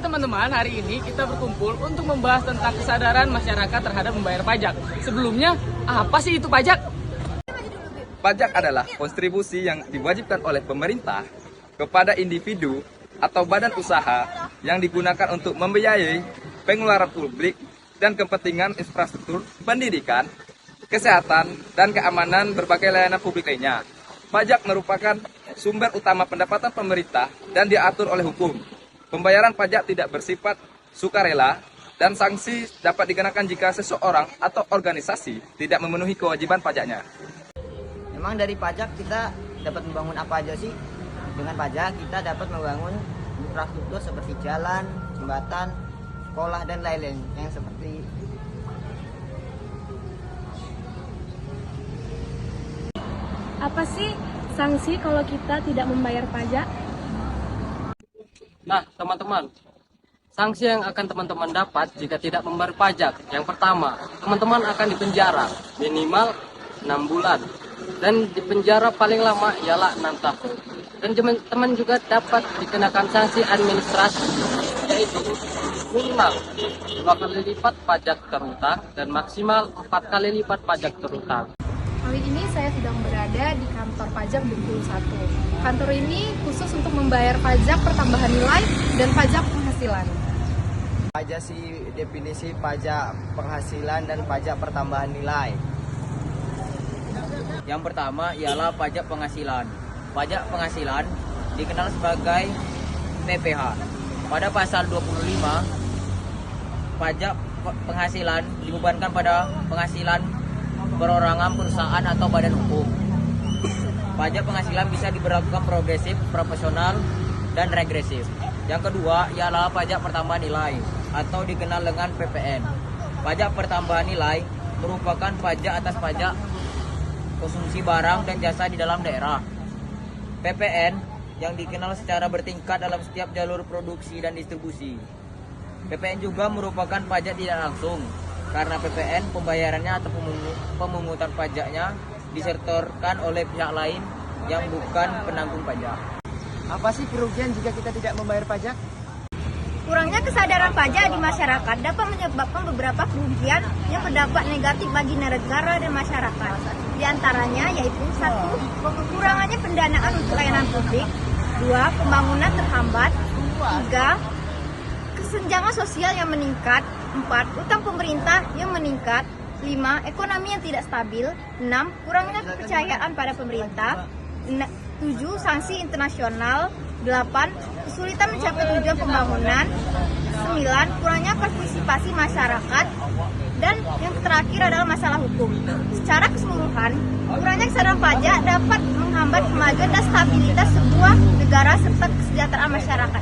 teman-teman, hari ini kita berkumpul untuk membahas tentang kesadaran masyarakat terhadap membayar pajak. Sebelumnya, apa sih itu pajak? Pajak adalah kontribusi yang diwajibkan oleh pemerintah kepada individu atau badan usaha yang digunakan untuk membiayai pengeluaran publik dan kepentingan infrastruktur, pendidikan, kesehatan, dan keamanan berbagai layanan publik lainnya. Pajak merupakan sumber utama pendapatan pemerintah dan diatur oleh hukum. Pembayaran pajak tidak bersifat sukarela dan sanksi dapat dikenakan jika seseorang atau organisasi tidak memenuhi kewajiban pajaknya. Memang dari pajak kita dapat membangun apa aja sih? Dengan pajak kita dapat membangun infrastruktur seperti jalan, jembatan, sekolah, dan lain-lain yang seperti Apa sih sanksi kalau kita tidak membayar pajak? Nah, teman-teman, sanksi yang akan teman-teman dapat jika tidak membayar pajak. Yang pertama, teman-teman akan dipenjara minimal 6 bulan. Dan dipenjara paling lama ialah 6 tahun. Dan teman-teman juga dapat dikenakan sanksi administrasi, yaitu minimal 2 kali lipat pajak terutang dan maksimal 4 kali lipat pajak terutang. Kali ini saya sedang berada di kantor pajak Bengkulu 1. Kantor ini khusus untuk membayar pajak pertambahan nilai dan pajak penghasilan. aja sih definisi pajak penghasilan dan pajak pertambahan nilai. Yang pertama ialah pajak penghasilan. Pajak penghasilan dikenal sebagai PPH. Pada pasal 25, pajak penghasilan dibebankan pada penghasilan perorangan, perusahaan, atau badan hukum. Pajak penghasilan bisa diberlakukan progresif, proporsional, dan regresif. Yang kedua ialah pajak pertambahan nilai atau dikenal dengan PPN. Pajak pertambahan nilai merupakan pajak atas pajak konsumsi barang dan jasa di dalam daerah. PPN yang dikenal secara bertingkat dalam setiap jalur produksi dan distribusi. PPN juga merupakan pajak tidak langsung, karena PPN pembayarannya atau pemungutan pajaknya disetorkan oleh pihak lain yang bukan penanggung pajak. Apa sih kerugian jika kita tidak membayar pajak? Kurangnya kesadaran pajak di masyarakat dapat menyebabkan beberapa kerugian yang berdampak negatif bagi negara dan masyarakat. Di antaranya yaitu 1. Kekurangannya pendanaan untuk layanan publik. 2. Pembangunan terhambat. 3. Kesenjangan sosial yang meningkat. 4. Utang pemerintah yang meningkat. 5. Ekonomi yang tidak stabil. 6. Kurangnya kepercayaan pada pemerintah. 7. Sanksi internasional. 8. Kesulitan mencapai tujuan pembangunan. 9. Kurangnya partisipasi masyarakat. Dan yang terakhir adalah masalah hukum. Secara keseluruhan, kurangnya kesadaran pajak dapat menghambat kemajuan dan stabilitas sebuah negara serta kesejahteraan masyarakat.